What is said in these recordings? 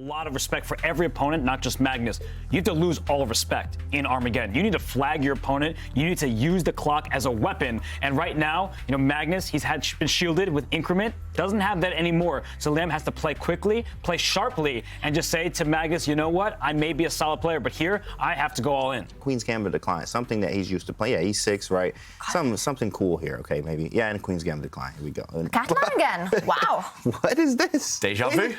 lot of respect for every opponent, not just Magnus. You have to lose all respect in Armageddon. You need to flag your opponent. You need to use the clock as a weapon. And right now, Magnus, he's been shielded with increment, doesn't have that anymore. So Liam has to play quickly, play sharply, and just say to Magnus, you know what? I may be a solid player, but here I have to go all in. Queen's Gambit decline, something that he's used to play. Yeah, E6, right? Something cool here, okay, maybe. Yeah, and Queen's Gambit decline. Here we go. Catalan again. Wow. What is this? Deja vu.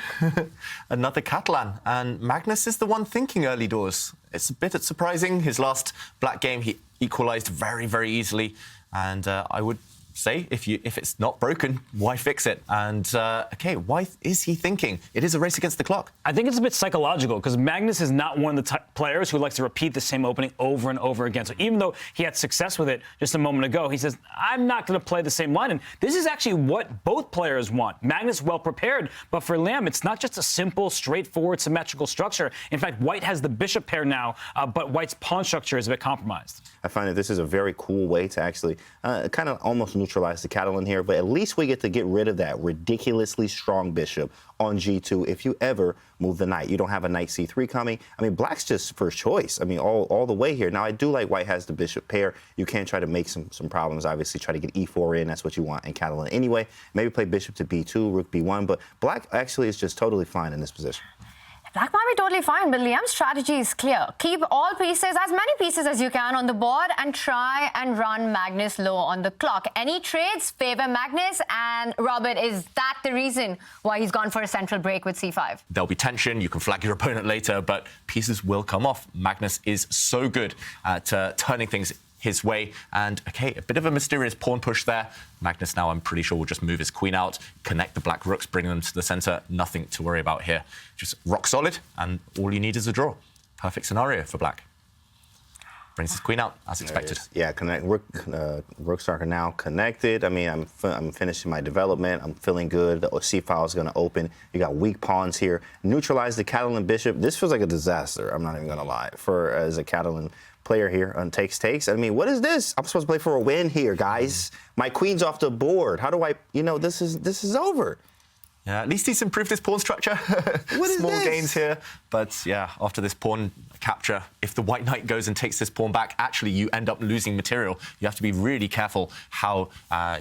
Another Catalan. And Magnus is the one thinking early doors. It's a bit surprising. His last black game, he equalized very, very easily. And I would say, if it's not broken, why fix it? And, OK, why is he thinking? It is a race against the clock. I think it's a bit psychological, because Magnus is not one of the players who likes to repeat the same opening over and over again. So even though he had success with it just a moment ago, he says, I'm not going to play the same line. And this is actually what both players want. Magnus well prepared, but for Liam, it's not just a simple, straightforward, symmetrical structure. In fact, White has the bishop pair now, but White's pawn structure is a bit compromised. I find that this is a very cool way to actually kind of almost neutralize the Catalan here, but at least we get to get rid of that ridiculously strong bishop on G2 if you ever move the knight. You don't have a knight C3 coming. I mean, Black's just first choice. I mean, all the way here. Now, I do like White has the bishop pair. You can try to make some problems, obviously, try to get E4 in. That's what you want in Catalan anyway. Maybe play bishop to B2, rook B1, but Black actually is just totally fine in this position. Black might be totally fine, but Liam's strategy is clear. Keep all pieces, as many pieces as you can on the board, and try and run Magnus low on the clock. Any trades favor Magnus, and Robert, is that the reason why he's gone for a central break with C5? There'll be tension. You can flag your opponent later, but pieces will come off. Magnus is so good at turning things his way. And, OK, a bit of a mysterious pawn push there. Magnus now, I'm pretty sure, will just move his queen out, connect the black rooks, bring them to the centre. Nothing to worry about here. Just rock solid, and all you need is a draw. Perfect scenario for Black. Brings his queen out, as expected. Yeah, rooks are now connected. I mean, I'm finishing my development. I'm feeling good. The C file is going to open. You got weak pawns here. Neutralize the Catalan bishop. This feels like a disaster, I'm not even going to lie, as a Catalan player here on takes. I mean, what is this? I'm supposed to play for a win here, guys. My queen's off the board. How do I, this is over. Yeah, at least he's improved his pawn structure. What is Small this? gains here. But, yeah, after this pawn capture, if the white knight goes and takes this pawn back, actually you end up losing material. You have to be really careful how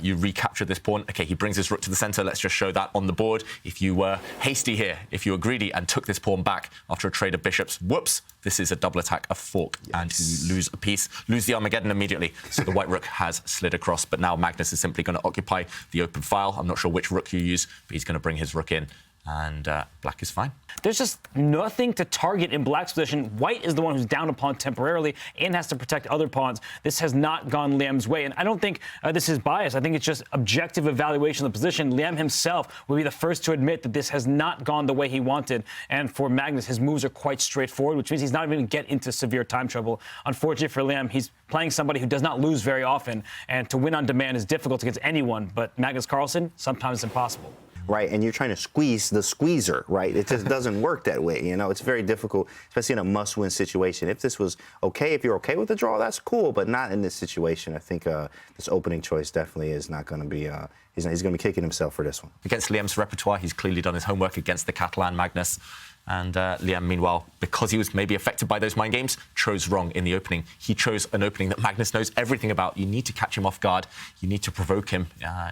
you recapture this pawn. OK, he brings his rook to the centre. Let's just show that on the board. If you were hasty here, if you were greedy and took this pawn back after a trade of bishops, whoops, this is a double attack, a fork, and you lose a piece, lose the Armageddon immediately. So the white rook has slid across, but now Magnus is simply going to occupy the open file. I'm not sure which rook you use, but he's going to bring his rook in, and Black is fine. There's just nothing to target in Black's position. White is the one who's down a pawn temporarily and has to protect other pawns. This has not gone Liam's way, and I don't think this is bias. I think it's just objective evaluation of the position. Liam himself will be the first to admit that this has not gone the way he wanted, and for Magnus, his moves are quite straightforward, which means he's not even going to get into severe time trouble. Unfortunately for Liam, he's playing somebody who does not lose very often, and to win on demand is difficult against anyone, but Magnus Carlsen, sometimes impossible. Right, and you're trying to squeeze the squeezer, right? It just doesn't work that way, It's very difficult, especially in a must-win situation. If this was okay, if you're okay with the draw, that's cool, but not in this situation. I think this opening choice definitely is not going to be, he's going to be kicking himself for this one. Against Liam's repertoire, he's clearly done his homework against the Catalan Magnus. And Liam, meanwhile, because he was maybe affected by those mind games, chose wrong in the opening. He chose an opening that Magnus knows everything about. You need to catch him off guard. You need to provoke him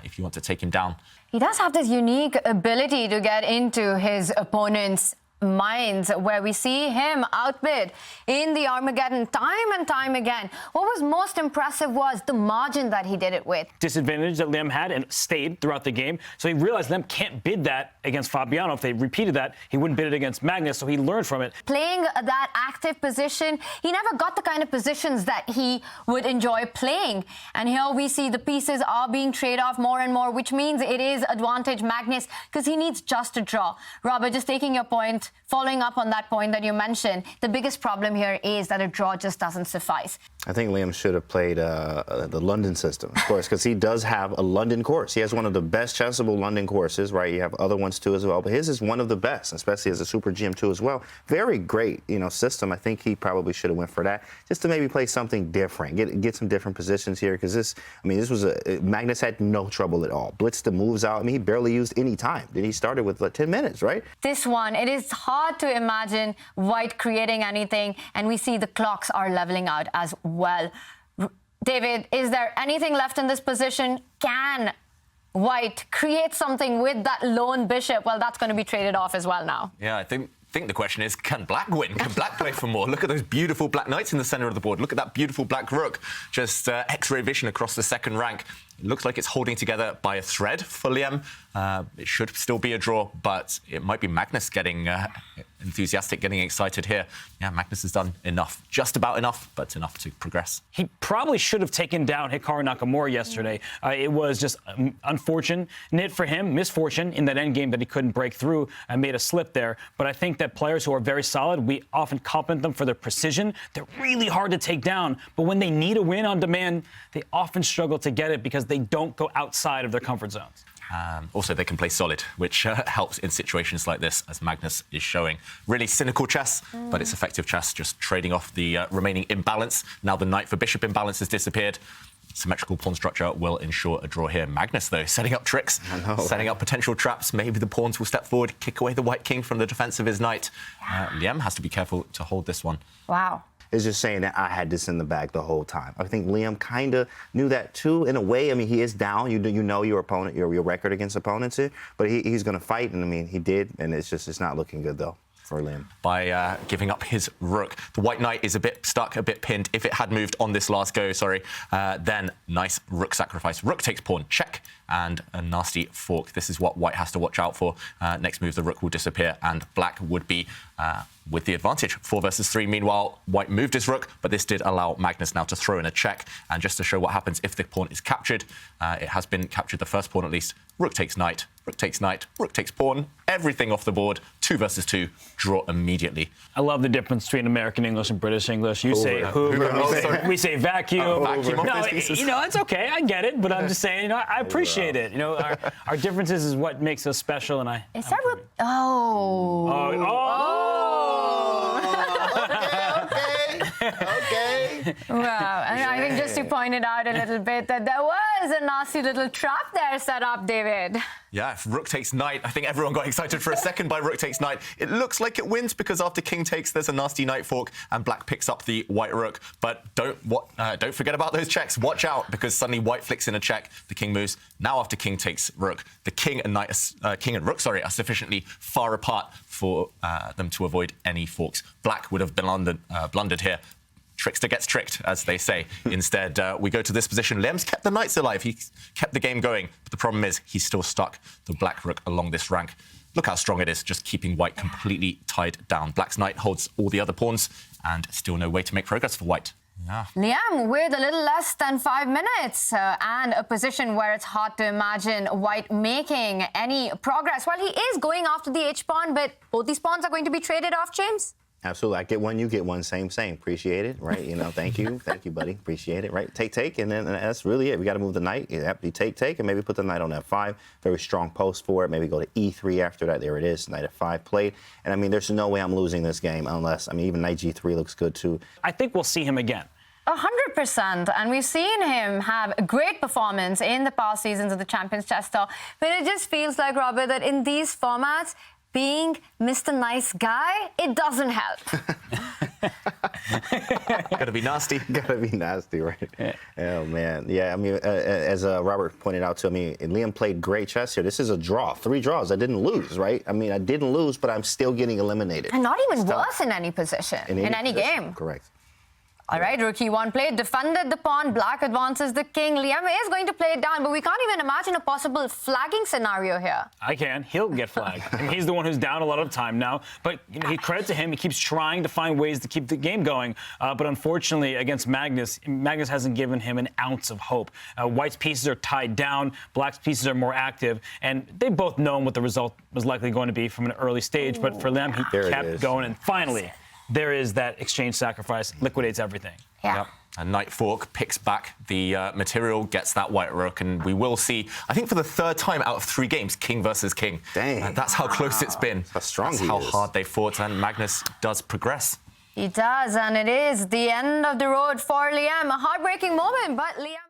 if you want to take him down. He does have this unique ability to get into his opponent's minds, where we see him outbid in the Armageddon time and time again. What was most impressive was the margin that he did it with. Disadvantage that Liam had and stayed throughout the game. So he realized Liam can't bid that against Fabiano. If they repeated that, he wouldn't bid it against Magnus, so he learned from it. Playing that active position, he never got the kind of positions that he would enjoy playing. And here we see the pieces are being traded off more and more, which means it is advantage Magnus because he needs just a draw. Robert, just taking your point, following up on that point that you mentioned, the biggest problem here is that a draw just doesn't suffice. I think Liam should have played the London system, of course, because he does have a London course. He has one of the best chessable London courses, right? You have other ones too as well, but his is one of the best, especially as a Super GM2 as well. Very great, system. I think he probably should have went for that, just to maybe play something different, get some different positions here, because this was Magnus had no trouble at all. Blitzed the moves out. I mean, he barely used any time. Then he started with 10 minutes, right? This one, it is hard to imagine White creating anything, and we see the clocks are leveling out as well. David, is there anything left in this position? Can White create something with that lone bishop? Well, that's going to be traded off as well now. Yeah, I think the question is, can Black win? Can Black play for more? Look at those beautiful Black knights in the center of the board. Look at that beautiful Black rook. Just X-ray vision across the second rank. It looks like it's holding together by a thread for Liam. It should still be a draw, but it might be Magnus getting enthusiastic, getting excited here. Yeah, Magnus has done enough. Just about enough, but enough to progress. He probably should have taken down Hikaru Nakamura yesterday. It was just unfortunate for him, misfortune in that endgame that he couldn't break through and made a slip there. But I think that players who are very solid, we often compliment them for their precision. They're really hard to take down, but when they need a win on demand, they often struggle to get it because they don't go outside of their comfort zones. Also, they can play solid, which helps in situations like this, as Magnus is showing. Really cynical chess, but it's effective chess, just trading off the remaining imbalance. Now the knight for bishop imbalance has disappeared. Symmetrical pawn structure will ensure a draw here. Magnus, though, setting up tricks, setting up potential traps. Maybe the pawns will step forward, kick away the white king from the defense of his knight. Liam has to be careful to hold this one. Wow. Is just saying that I had this in the bag the whole time. I think Liam kind of knew that too, in a way. I mean, he is down. You know your opponent, your record against opponents here, but he's going to fight, and I mean, he did, and it's not looking good though for Liam. By giving up his rook. The white knight is a bit stuck, a bit pinned. If it had moved on this last go, then nice rook sacrifice. Rook takes pawn, check, and a nasty fork. This is what white has to watch out for. Next move, the rook will disappear, and black would be with the advantage. 4 versus 3. Meanwhile, white moved his rook, but this did allow Magnus now to throw in a check. And just to show what happens if the pawn is captured, it has been captured, the first pawn at least. Rook takes knight, rook takes knight, rook takes pawn, everything off the board. 2 versus 2, draw immediately. I love the difference between American English and British English. You say Hoover, we say vacuum. Vacuum off those pieces. You know, it's okay. I get it, but I'm just saying, you know, I appreciate it. You know, our differences is what makes us special, and Is that what? Okay. Wow. And I think just to point it out a little bit, that there was a nasty little trap there set up, David. Yeah, if rook takes knight, I think everyone got excited for a second by rook takes knight. It looks like it wins because after king takes, there's a nasty knight fork, and black picks up the white rook. But don't forget about those checks. Watch out, because suddenly white flicks in a check. The king moves. Now after king takes rook, the king and rook are sufficiently far apart for them to avoid any forks. Black would have blundered here. Trickster gets tricked, as they say. Instead, we go to this position. Liam's kept the knights alive. He kept the game going. But the problem is he's still stuck the black rook along this rank. Look how strong it is, just keeping white completely tied down. Black's knight holds all the other pawns, and still no way to make progress for white. Yeah. Liam with a little less than 5 minutes and a position where it's hard to imagine white making any progress. Well, he is going after the H-pawn, but both these pawns are going to be traded off, James? Absolutely. I get one, you get one, same. Appreciate it, right? You know, thank you, buddy. Appreciate it, right? Take, and then that's really it. We got to move the knight. You have to take, and maybe put the knight on F5. Very strong post for it. Maybe go to E3 after that. There it is. Knight F5 played. And I mean, there's no way I'm losing this game unless, I mean, even knight G3 looks good too. I think we'll see him again. 100%, and we've seen him have a great performance in the past seasons of the Champions Chess Tour, but it just feels like, Robert, that in these formats, being Mr. Nice Guy, it doesn't help. Gotta be nasty. Gotta be nasty, right? Yeah. Oh, man. Yeah, I mean, as Robert pointed out to me, Liam played great chess here. This is a draw. 3 draws. I didn't lose, right? I mean, I didn't lose, but I'm still getting eliminated. And not even worse in any position, in any game. Correct. All right, rook e1 played, defended the pawn, black advances the king. Liam is going to play it down, but we can't even imagine a possible flagging scenario here. I can. He'll get flagged. I mean, he's the one who's down a lot of time now. But you know, credit to him. He keeps trying to find ways to keep the game going. But unfortunately, against Magnus hasn't given him an ounce of hope. White's pieces are tied down. Black's pieces are more active. And they both known what the result was likely going to be from an early stage. But for Liam, he kept going. And finally, there is that exchange sacrifice, liquidates everything. Yeah. Yep. A knight fork picks back the material, gets that white rook, and we will see, I think for the 3rd time out of 3 games, king versus king. Dang. That's how close it's been. How strong That's he how is. hard they fought, and Magnus does progress. He does, and it is the end of the road for Liam. A heartbreaking moment, but Liam...